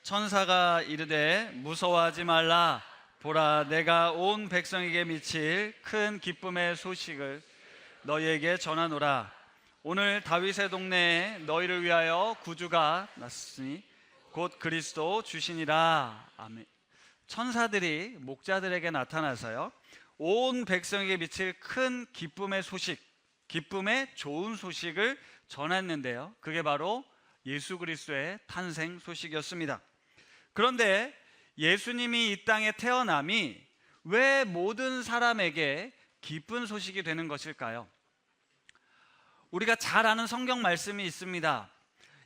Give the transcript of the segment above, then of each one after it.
천사가 이르되 무서워하지 말라. 보라, 내가 온 백성에게 미칠 큰 기쁨의 소식을 너희에게 전하노라. 오늘 다윗의 동네에 너희를 위하여 구주가 났으니 곧 그리스도 주시니라. 아멘. 천사들이 목자들에게 나타나서요, 온 백성에게 미칠 큰 기쁨의 소식, 기쁨의 좋은 소식을 전했는데요, 그게 바로 예수 그리스도의 탄생 소식이었습니다. 그런데 예수님이 이 땅에 태어남이 왜 모든 사람에게 기쁜 소식이 되는 것일까요? 우리가 잘 아는 성경 말씀이 있습니다.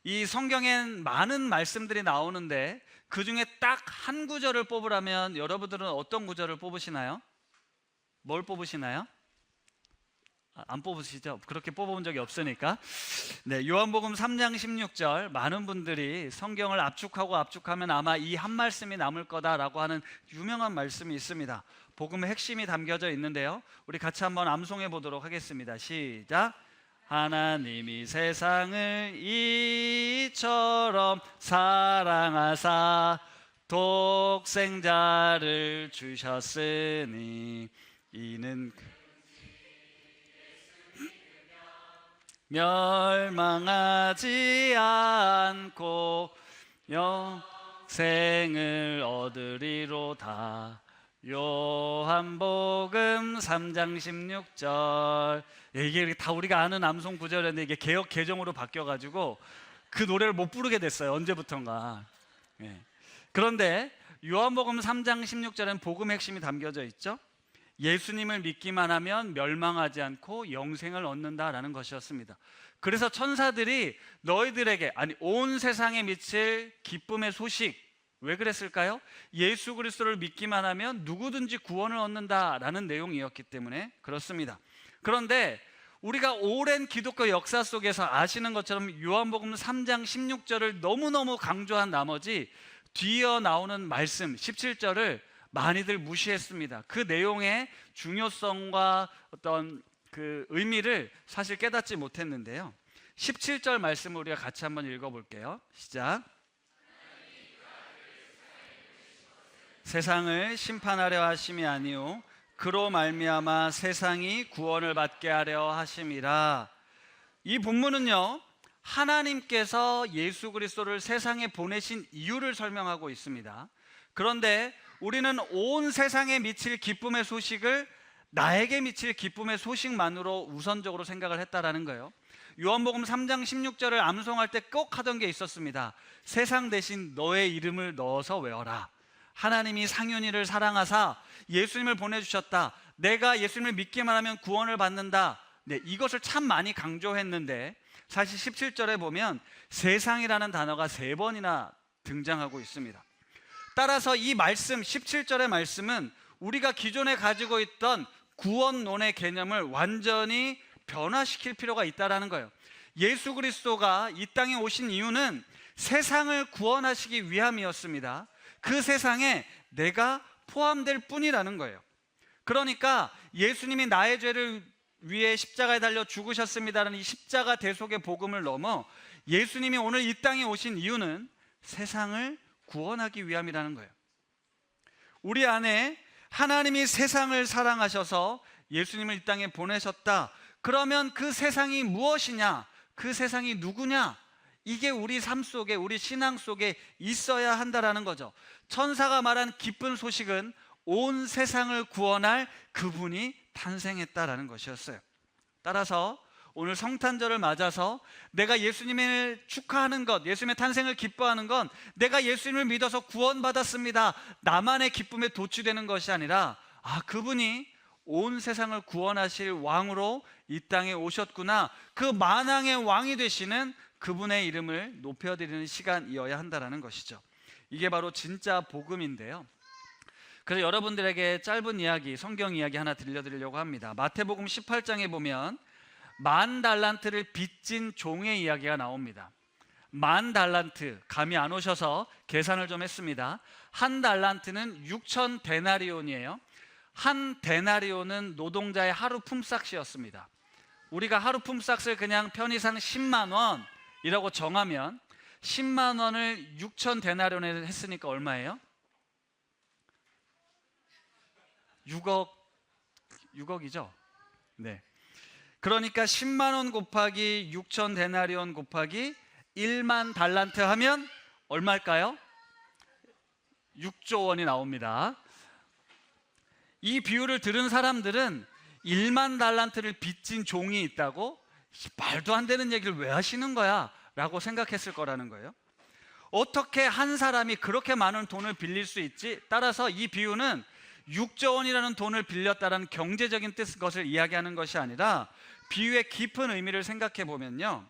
이 성경엔 많은 말씀들이 나오는데 그 중에 딱 한 구절을 뽑으라면 여러분들은 어떤 구절을 뽑으시나요? 뭘 뽑으시나요? 안 뽑으시죠? 그렇게 뽑아본 적이 없으니까. 네, 요한복음 3장 16절, 많은 분들이 성경을 압축하면 아마 이 한 말씀이 남을 거다라고 하는 유명한 말씀이 있습니다. 복음의 핵심이 담겨져 있는데요, 우리 같이 한번 암송해 보도록 하겠습니다. 시작. 하나님이 세상을 이처럼 사랑하사 독생자를 주셨으니 이는 멸망하지 않고 영생을 얻으리로다. 요한복음 3장 16절. 이게 다 우리가 아는 암송 구절인데 이게 개역 개정으로 바뀌어가지고 그 노래를 못 부르게 됐어요, 언제부턴가. 그런데 요한복음 3장 16절에는 복음의 핵심이 담겨져 있죠. 예수님을 믿기만 하면 멸망하지 않고 영생을 얻는다라는 것이었습니다. 그래서 천사들이 너희들에게, 아니 온 세상에 미칠 기쁨의 소식, 왜 그랬을까요? 예수 그리스도를 믿기만 하면 누구든지 구원을 얻는다라는 내용이었기 때문에 그렇습니다. 그런데 우리가 오랜 기독교 역사 속에서 아시는 것처럼 요한복음 3장 16절을 너무너무 강조한 나머지 뒤이어 나오는 말씀 17절을 많이들 무시했습니다. 그 내용의 중요성과 어떤 그 의미를 사실 깨닫지 못했는데요, 17절 말씀을 우리가 같이 한번 읽어볼게요. 시작. 세상을 심판하려 하심이 아니요 그로 말미암아 세상이 구원을 받게 하려 하심이라. 이 본문은요, 하나님께서 예수 그리스도를 세상에 보내신 이유를 설명하고 있습니다. 그런데 우리는 온 세상에 미칠 기쁨의 소식을 나에게 미칠 기쁨의 소식만으로 우선적으로 생각을 했다라는 거예요. 요한복음 3장 16절을 암송할 때 꼭 하던 게 있었습니다. 세상 대신 너의 이름을 넣어서 외워라. 하나님이 상윤이를 사랑하사 예수님을 보내주셨다. 내가 예수님을 믿기만 하면 구원을 받는다. 네, 이것을 참 많이 강조했는데 사실 17절에 보면 세상이라는 단어가 3번이나 등장하고 있습니다. 따라서 이 말씀 17절의 말씀은 우리가 기존에 가지고 있던 구원론의 개념을 완전히 변화시킬 필요가 있다는 거예요. 예수 그리스도가 이 땅에 오신 이유는 세상을 구원하시기 위함이었습니다. 그 세상에 내가 포함될 뿐이라는 거예요. 그러니까 예수님이 나의 죄를 위해 십자가에 달려 죽으셨습니다라는 이 십자가 대속의 복음을 넘어 예수님이 오늘 이 땅에 오신 이유는 세상을 구원하기 위함이라는 거예요. 우리 안에 하나님이 세상을 사랑하셔서 예수님을 이 땅에 보내셨다. 그러면 그 세상이 무엇이냐? 그 세상이 누구냐? 이게 우리 삶 속에, 우리 신앙 속에 있어야 한다라는 거죠. 천사가 말한 기쁜 소식은 온 세상을 구원할 그분이 탄생했다라는 것이었어요. 따라서 오늘 성탄절을 맞아서 내가 예수님을 축하하는 것, 예수님의 탄생을 기뻐하는 건 내가 예수님을 믿어서 구원받았습니다, 나만의 기쁨에 도취되는 것이 아니라 그분이 온 세상을 구원하실 왕으로 이 땅에 오셨구나, 그 만왕의 왕이 되시는 그분의 이름을 높여드리는 시간이어야 한다는 것이죠. 이게 바로 진짜 복음인데요, 그래서 여러분들에게 짧은 이야기, 성경 이야기 하나 들려드리려고 합니다. 마태복음 18장에 보면 10,000달란트를 빚진 종의 이야기가 나옵니다. 10,000달란트, 감이 안 오셔서 계산을 좀 했습니다. 한 달란트는 6,000데나리온이에요. 한 데나리온은 노동자의 하루 품삯이었습니다. 우리가 하루 품삯을 그냥 편의상 10만 원이라고 정하면 10만 원을 6천 데나리온에 했으니까 얼마예요? 6억이죠. 네. 그러니까 10만 원 곱하기 6천 데나리온 곱하기 1만 달란트 하면 얼마일까요? 6조 원이 나옵니다. 이 비유를 들은 사람들은 1만 달란트를 빚진 종이 있다고 말도 안 되는 얘기를 왜 하시는 거야? 라고 생각했을 거라는 거예요. 어떻게 한 사람이 그렇게 많은 돈을 빌릴 수 있지? 따라서 이 비유는 6조 원이라는 돈을 빌렸다는 경제적인 것을 이야기하는 것이 아니라 비유의 깊은 의미를 생각해 보면요,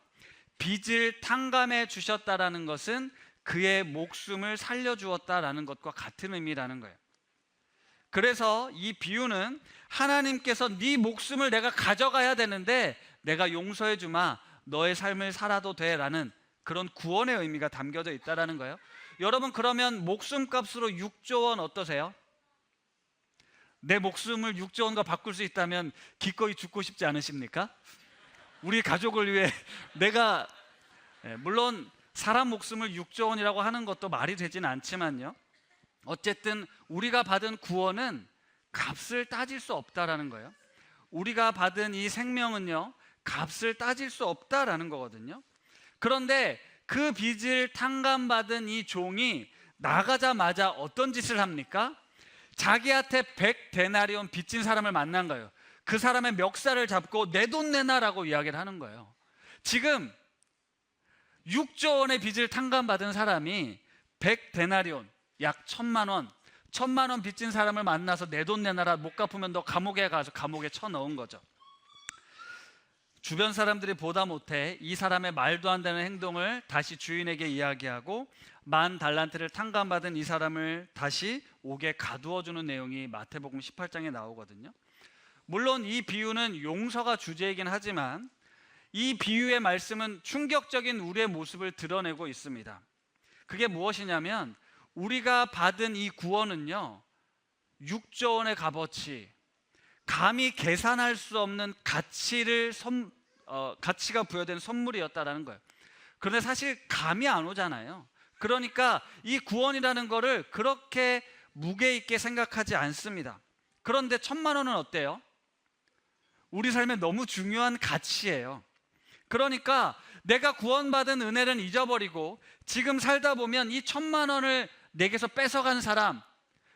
빚을 탕감해 주셨다라는 것은 그의 목숨을 살려주었다라는 것과 같은 의미라는 거예요. 그래서 이 비유는 하나님께서 네 목숨을 내가 가져가야 되는데 내가 용서해 주마, 너의 삶을 살아도 돼 라는 그런 구원의 의미가 담겨져 있다는 거예요. 여러분, 그러면 목숨값으로 6조 원 어떠세요? 내 목숨을 6조 원과 바꿀 수 있다면 기꺼이 죽고 싶지 않으십니까? 우리 가족을 위해 내가, 물론 사람 목숨을 6조 원이라고 하는 것도 말이 되진 않지만요, 어쨌든 우리가 받은 구원은 값을 따질 수 없다라는 거예요. 우리가 받은 이 생명은요, 값을 따질 수 없다라는 거거든요. 그런데 그 빚을 탕감받은 이 종이 나가자마자 어떤 짓을 합니까? 자기한테 100데나리온 빚진 사람을 만난 거예요. 그 사람의 멱살을 잡고 내 돈 내놔라고 이야기를 하는 거예요. 지금 6조 원의 빚을 탕감받은 사람이 100데나리온, 약 1,000만 원, 1,000만 원 빚진 사람을 만나서 내 돈 내놔라, 못 갚으면 너 감옥에 가서 감옥에 쳐넣은 거죠. 주변 사람들이 보다 못해 이 사람의 말도 안 되는 행동을 다시 주인에게 이야기하고 10,000 달란트를 탕감받은 이 사람을 다시 옥에 가두어주는 내용이 마태복음 18장에 나오거든요. 물론 이 비유는 용서가 주제이긴 하지만 이 비유의 말씀은 충격적인 우리의 모습을 드러내고 있습니다. 그게 무엇이냐면 우리가 받은 이 구원은요, 6조 원의 값어치, 감히 계산할 수 없는 가치가 부여된 선물이었다라는 거예요. 그런데 사실 감이 안 오잖아요. 그러니까 이 구원이라는 거를 그렇게 무게 있게 생각하지 않습니다. 그런데 1,000만 원은 어때요? 우리 삶에 너무 중요한 가치예요. 그러니까 내가 구원받은 은혜는 잊어버리고 지금 살다 보면 이 1,000만 원을 내게서 뺏어간 사람,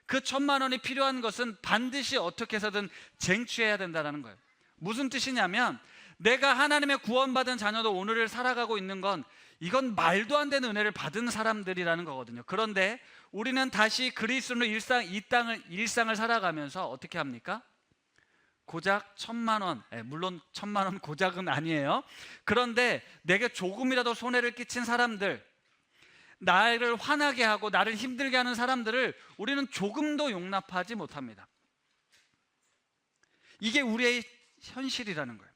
그 1,000만 원이 필요한 것은 반드시 어떻게 해서든 쟁취해야 된다는 거예요. 무슨 뜻이냐면 내가 하나님의 구원받은 자녀도 오늘을 살아가고 있는 건 이건 말도 안 되는 은혜를 받은 사람들이라는 거거든요. 그런데 우리는 다시 그리스도로 일상을 살아가면서 어떻게 합니까? 고작 1,000만 원, 물론 1,000만 원 고작은 아니에요. 그런데 내게 조금이라도 손해를 끼친 사람들, 나를 화나게 하고 나를 힘들게 하는 사람들을 우리는 조금도 용납하지 못합니다. 이게 우리의 현실이라는 거예요.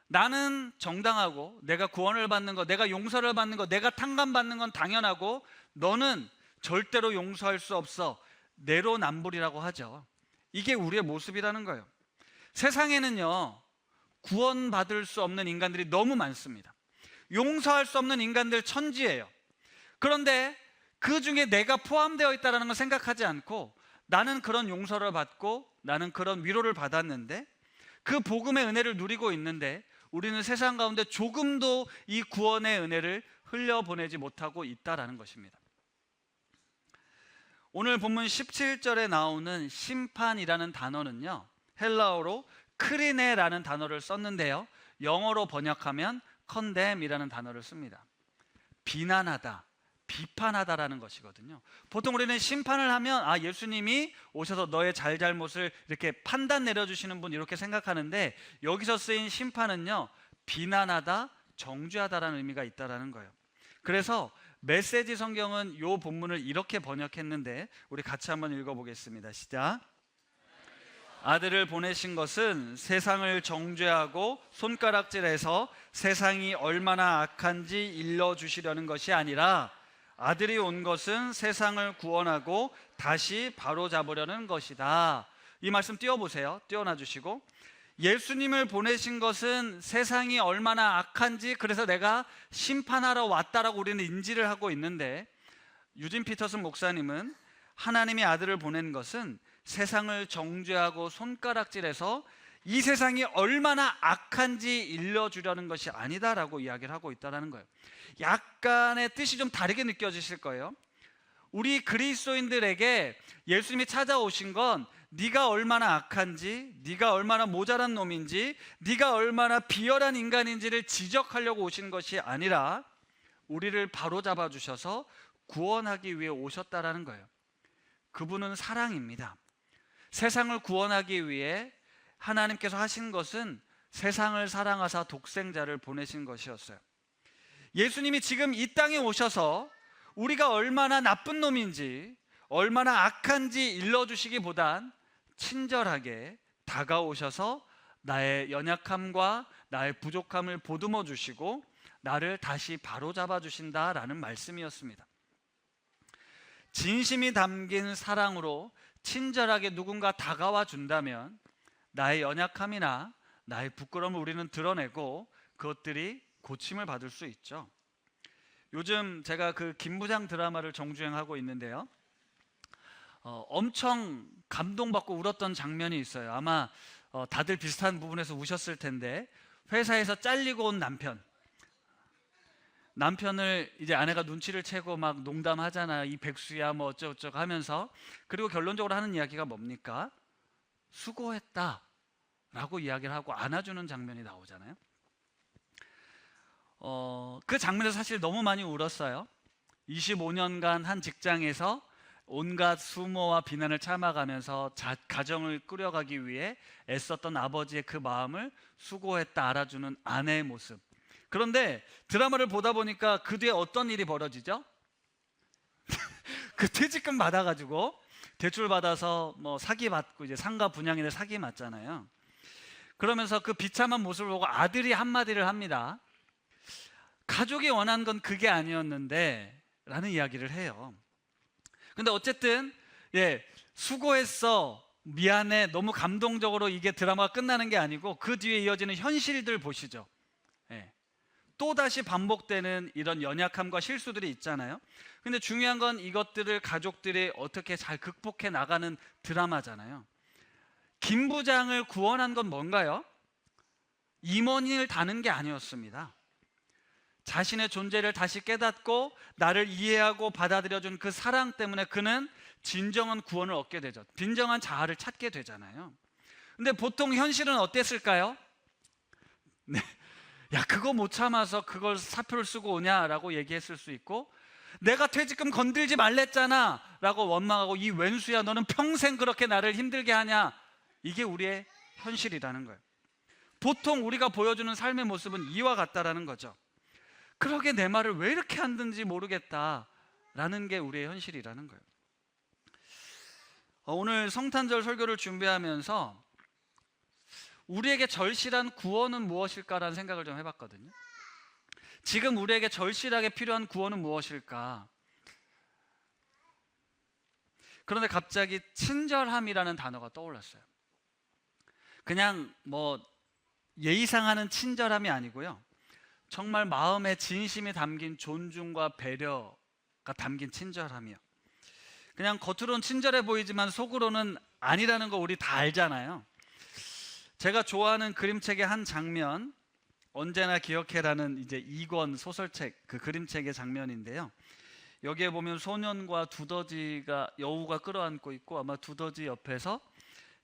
나는 정당하고 내가 구원을 받는 것, 내가 용서를 받는 것, 내가 탕감받는 건 당연하고 너는 절대로 용서할 수 없어, 내로남불이라고 하죠. 이게 우리의 모습이라는 거예요. 세상에는요, 구원받을 수 없는 인간들이 너무 많습니다. 용서할 수 없는 인간들 천지예요. 그런데 그 중에 내가 포함되어 있다는 걸 생각하지 않고 나는 그런 용서를 받고 나는 그런 위로를 받았는데 그 복음의 은혜를 누리고 있는데 우리는 세상 가운데 조금도 이 구원의 은혜를 흘려보내지 못하고 있다는 것입니다. 오늘 본문 17절에 나오는 심판이라는 단어는요, 헬라어로 크리네라는 단어를 썼는데요, 영어로 번역하면 condemn이라는 단어를 씁니다. 비난하다, 비판하다라는 것이거든요. 보통 우리는 심판을 하면 예수님이 오셔서 너의 잘잘못을 이렇게 판단 내려주시는 분, 이렇게 생각하는데 여기서 쓰인 심판은요, 비난하다, 정죄하다라는 의미가 있다라는 거예요. 그래서 메시지 성경은 이 본문을 이렇게 번역했는데 우리 같이 한번 읽어보겠습니다. 시작. 아들을 보내신 것은 세상을 정죄하고 손가락질해서 세상이 얼마나 악한지 일러주시려는 것이 아니라 아들이 온 것은 세상을 구원하고 다시 바로잡으려는 것이다. 이 말씀 띄워보세요. 띄워놔 주시고, 예수님을 보내신 것은 세상이 얼마나 악한지 그래서 내가 심판하러 왔다라고 우리는 인지를 하고 있는데, 유진 피터슨 목사님은 하나님이 아들을 보낸 것은 세상을 정죄하고 손가락질해서 이 세상이 얼마나 악한지 일러주려는 것이 아니다라고 이야기를 하고 있다는 거예요. 약간의 뜻이 좀 다르게 느껴지실 거예요. 우리 그리스도인들에게 예수님이 찾아오신 건 네가 얼마나 악한지, 네가 얼마나 모자란 놈인지, 네가 얼마나 비열한 인간인지를 지적하려고 오신 것이 아니라 우리를 바로잡아 주셔서 구원하기 위해 오셨다라는 거예요. 그분은 사랑입니다. 세상을 구원하기 위해 하나님께서 하신 것은 세상을 사랑하사 독생자를 보내신 것이었어요. 예수님이 지금 이 땅에 오셔서 우리가 얼마나 나쁜 놈인지, 얼마나 악한지 일러주시기보단 친절하게 다가오셔서 나의 연약함과 나의 부족함을 보듬어 주시고 나를 다시 바로잡아 주신다라는 말씀이었습니다. 진심이 담긴 사랑으로 친절하게 누군가 다가와 준다면 나의 연약함이나 나의 부끄러움을 우리는 드러내고 그것들이 고침을 받을 수 있죠. 요즘 제가 그 김부장 드라마를 정주행하고 있는데요, 엄청 감동받고 울었던 장면이 있어요. 아마 다들 비슷한 부분에서 우셨을 텐데, 회사에서 잘리고 온 남편을 이제 아내가 눈치를 채고 막 농담하잖아요. 이 백수야 뭐 어쩌고저쩌고 하면서. 그리고 결론적으로 하는 이야기가 뭡니까? 수고했다 라고 이야기를 하고 안아주는 장면이 나오잖아요. 그 장면에서 사실 너무 많이 울었어요. 25년간 한 직장에서 온갖 수모와 비난을 참아가면서 가정을 꾸려가기 위해 애썼던 아버지의 그 마음을 수고했다 알아주는 아내의 모습. 그런데 드라마를 보다 보니까 그 뒤에 어떤 일이 벌어지죠? 그 퇴직금 받아가지고 대출 받아서 뭐 사기 받고 이제 상가 분양인데 사기 맞잖아요. 그러면서 그 비참한 모습을 보고 아들이 한마디를 합니다. 가족이 원한 건 그게 아니었는데 라는 이야기를 해요. 근데 어쨌든 수고했어, 미안해, 너무 감동적으로 이게 드라마가 끝나는 게 아니고 그 뒤에 이어지는 현실들 보시죠. 또다시 반복되는 이런 연약함과 실수들이 있잖아요. 근데 중요한 건 이것들을 가족들이 어떻게 잘 극복해 나가는 드라마잖아요. 김 부장을 구원한 건 뭔가요? 임원을 다는 게 아니었습니다. 자신의 존재를 다시 깨닫고 나를 이해하고 받아들여준 그 사랑 때문에 그는 진정한 구원을 얻게 되죠. 진정한 자아를 찾게 되잖아요. 근데 보통 현실은 어땠을까요? 네. 야, 그거 못 참아서 그걸 사표를 쓰고 오냐라고 얘기했을 수 있고, 내가 퇴직금 건들지 말랬잖아 라고 원망하고, 이 왼수야 너는 평생 그렇게 나를 힘들게 하냐, 이게 우리의 현실이라는 거예요. 보통 우리가 보여주는 삶의 모습은 이와 같다라는 거죠. 그러게 내 말을 왜 이렇게 안 듣는지 모르겠다라는 게 우리의 현실이라는 거예요. 오늘 성탄절 설교를 준비하면서 우리에게 절실한 구원은 무엇일까라는 생각을 좀 해봤거든요. 지금 우리에게 절실하게 필요한 구원은 무엇일까? 그런데 갑자기 친절함이라는 단어가 떠올랐어요. 그냥 뭐 예의상하는 친절함이 아니고요, 정말 마음에 진심이 담긴 존중과 배려가 담긴 친절함이요. 그냥 겉으로는 친절해 보이지만 속으로는 아니라는 거 우리 다 알잖아요. 제가 좋아하는 그림책의 한 장면, 언제나 기억해라는 이제 2권 소설책, 그 그림책의 장면인데요. 여기에 보면 소년과 여우가 끌어안고 있고, 아마 두더지 옆에서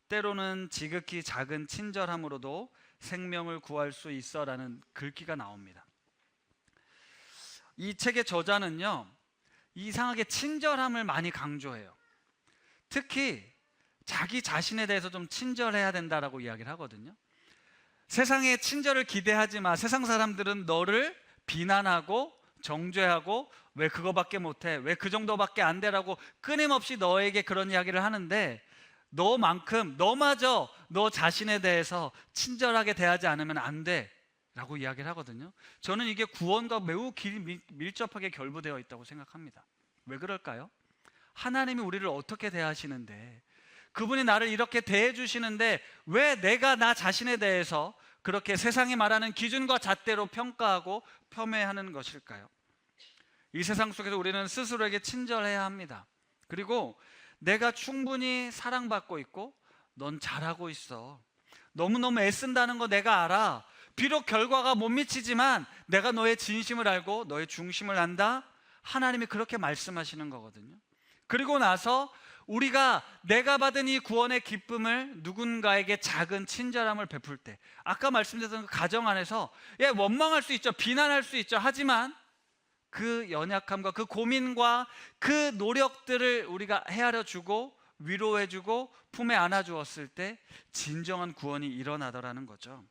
때로는 지극히 작은 친절함으로도 생명을 구할 수 있어라는 글귀가 나옵니다. 이 책의 저자는요, 이상하게 친절함을 많이 강조해요. 특히 자기 자신에 대해서 좀 친절해야 된다라고 이야기를 하거든요. 세상에 친절을 기대하지 마. 세상 사람들은 너를 비난하고 정죄하고 왜 그거밖에 못해, 왜 그 정도밖에 안 돼라고 끊임없이 너에게 그런 이야기를 하는데, 너마저 너 자신에 대해서 친절하게 대하지 않으면 안 돼 라고 이야기를 하거든요. 저는 이게 구원과 매우 밀접하게 결부되어 있다고 생각합니다. 왜 그럴까요? 하나님이 우리를 어떻게 대하시는데 그분이 나를 이렇게 대해 주시는데 왜 내가 나 자신에 대해서 그렇게 세상이 말하는 기준과 잣대로 평가하고 폄훼하는 것일까요? 이 세상 속에서 우리는 스스로에게 친절해야 합니다. 그리고 내가 충분히 사랑받고 있고 넌 잘하고 있어. 너무너무 애쓴다는 거 내가 알아. 비록 결과가 못 미치지만 내가 너의 진심을 알고 너의 중심을 안다. 하나님이 그렇게 말씀하시는 거거든요. 그리고 나서 우리가 내가 받은 이 구원의 기쁨을 누군가에게 작은 친절함을 베풀 때, 아까 말씀드렸던 그 가정 안에서 원망할 수 있죠. 비난할 수 있죠. 하지만 그 연약함과 그 고민과 그 노력들을 우리가 헤아려 주고 위로해 주고 품에 안아 주었을 때 진정한 구원이 일어나더라는 거죠.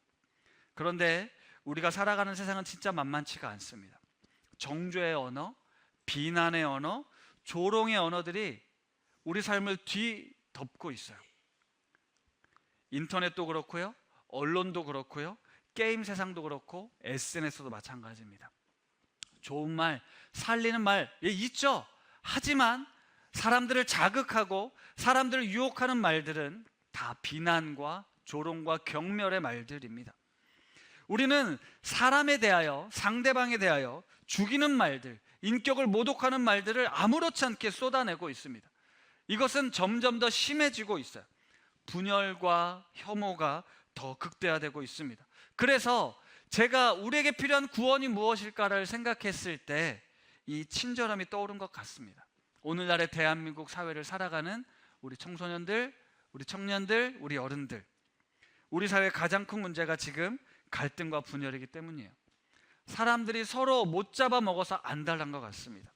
그런데 우리가 살아가는 세상은 진짜 만만치가 않습니다. 정죄의 언어, 비난의 언어, 조롱의 언어들이 우리 삶을 뒤덮고 있어요. 인터넷도 그렇고요, 언론도 그렇고요, 게임 세상도 그렇고 SNS도 마찬가지입니다. 좋은 말, 살리는 말 있죠. 하지만 사람들을 자극하고 사람들을 유혹하는 말들은 다 비난과 조롱과 경멸의 말들입니다. 우리는 사람에 대하여, 상대방에 대하여 죽이는 말들, 인격을 모독하는 말들을 아무렇지 않게 쏟아내고 있습니다. 이것은 점점 더 심해지고 있어요. 분열과 혐오가 더 극대화되고 있습니다. 그래서 제가 우리에게 필요한 구원이 무엇일까를 생각했을 때 이 친절함이 떠오른 것 같습니다. 오늘날의 대한민국 사회를 살아가는 우리 청소년들, 우리 청년들, 우리 어른들, 우리 사회의 가장 큰 문제가 지금 갈등과 분열이기 때문이에요. 사람들이 서로 못 잡아먹어서 안달난 것 같습니다.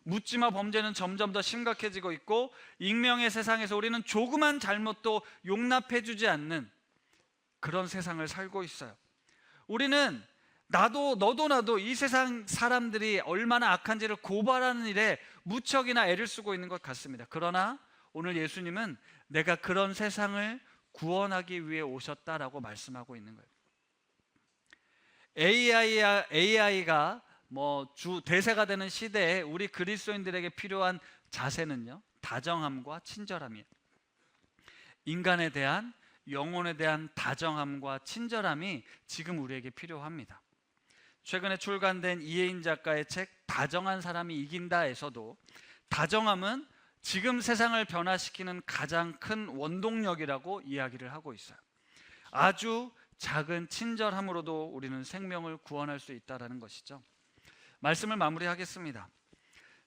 묻지마 범죄는 점점 더 심각해지고 있고 익명의 세상에서 우리는 조그만 잘못도 용납해주지 않는 그런 세상을 살고 있어요. 우리는 너도 나도 이 세상 사람들이 얼마나 악한지를 고발하는 일에 무척이나 애를 쓰고 있는 것 같습니다. 그러나 오늘 예수님은 내가 그런 세상을 구원하기 위해 오셨다라고 말씀하고 있는 거예요. AI가 주 대세가 되는 시대에 우리 그리스도인들에게 필요한 자세는요, 다정함과 친절함이에요. 인간에 대한, 영혼에 대한 다정함과 친절함이 지금 우리에게 필요합니다. 최근에 출간된 이혜인 작가의 책 다정한 사람이 이긴다에서도 다정함은 지금 세상을 변화시키는 가장 큰 원동력이라고 이야기를 하고 있어요. 아주 작은 친절함으로도 우리는 생명을 구원할 수 있다는 것이죠. 말씀을 마무리하겠습니다.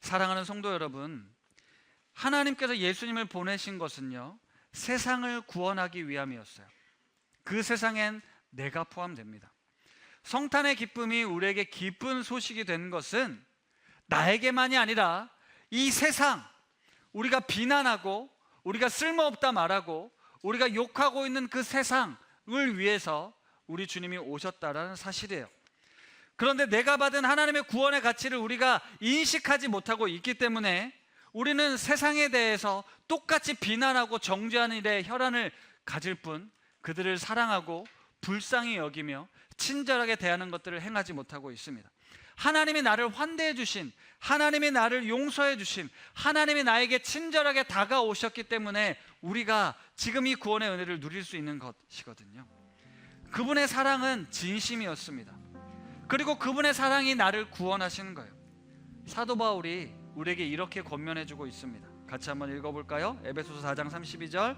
사랑하는 성도 여러분, 하나님께서 예수님을 보내신 것은요, 세상을 구원하기 위함이었어요. 그 세상엔 내가 포함됩니다. 성탄의 기쁨이 우리에게 기쁜 소식이 된 것은 나에게만이 아니라 이 세상, 우리가 비난하고 우리가 쓸모없다 말하고 우리가 욕하고 있는 그 세상을 위해서 우리 주님이 오셨다라는 사실이에요. 그런데 내가 받은 하나님의 구원의 가치를 우리가 인식하지 못하고 있기 때문에 우리는 세상에 대해서 똑같이 비난하고 정죄하는 일에 혈안을 가질 뿐 그들을 사랑하고 불쌍히 여기며 친절하게 대하는 것들을 행하지 못하고 있습니다. 하나님이 나를 환대해 주신, 하나님이 나를 용서해 주신, 하나님이 나에게 친절하게 다가오셨기 때문에 우리가 지금 이 구원의 은혜를 누릴 수 있는 것이거든요. 그분의 사랑은 진심이었습니다. 그리고 그분의 사랑이 나를 구원하시는 거예요. 사도 바울이 우리에게 이렇게 권면해 주고 있습니다. 같이 한번 읽어볼까요? 에베소서 4장 32절,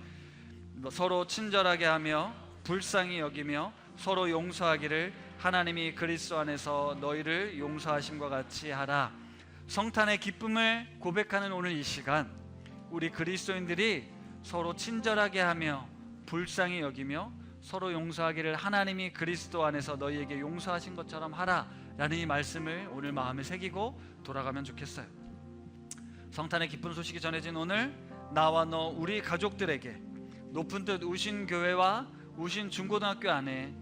서로 친절하게 하며 불쌍히 여기며 서로 용서하기를 하나님이 그리스도 안에서 너희를 용서하심과 같이 하라. 성탄의 기쁨을 고백하는 오늘 이 시간, 우리 그리스도인들이 서로 친절하게 하며 불쌍히 여기며 서로 용서하기를 하나님이 그리스도 안에서 너희에게 용서하신 것처럼 하라 라는 이 말씀을 오늘 마음에 새기고 돌아가면 좋겠어요. 성탄의 기쁜 소식이 전해진 오늘, 나와 너 우리 가족들에게 높은 뜻 우신 교회와 우신 중고등학교 안에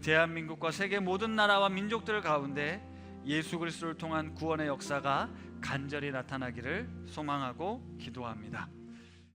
대한민국과 세계 모든 나라와 민족들 가운데 예수 그리스도를 통한 구원의 역사가 간절히 나타나기를 소망하고 기도합니다.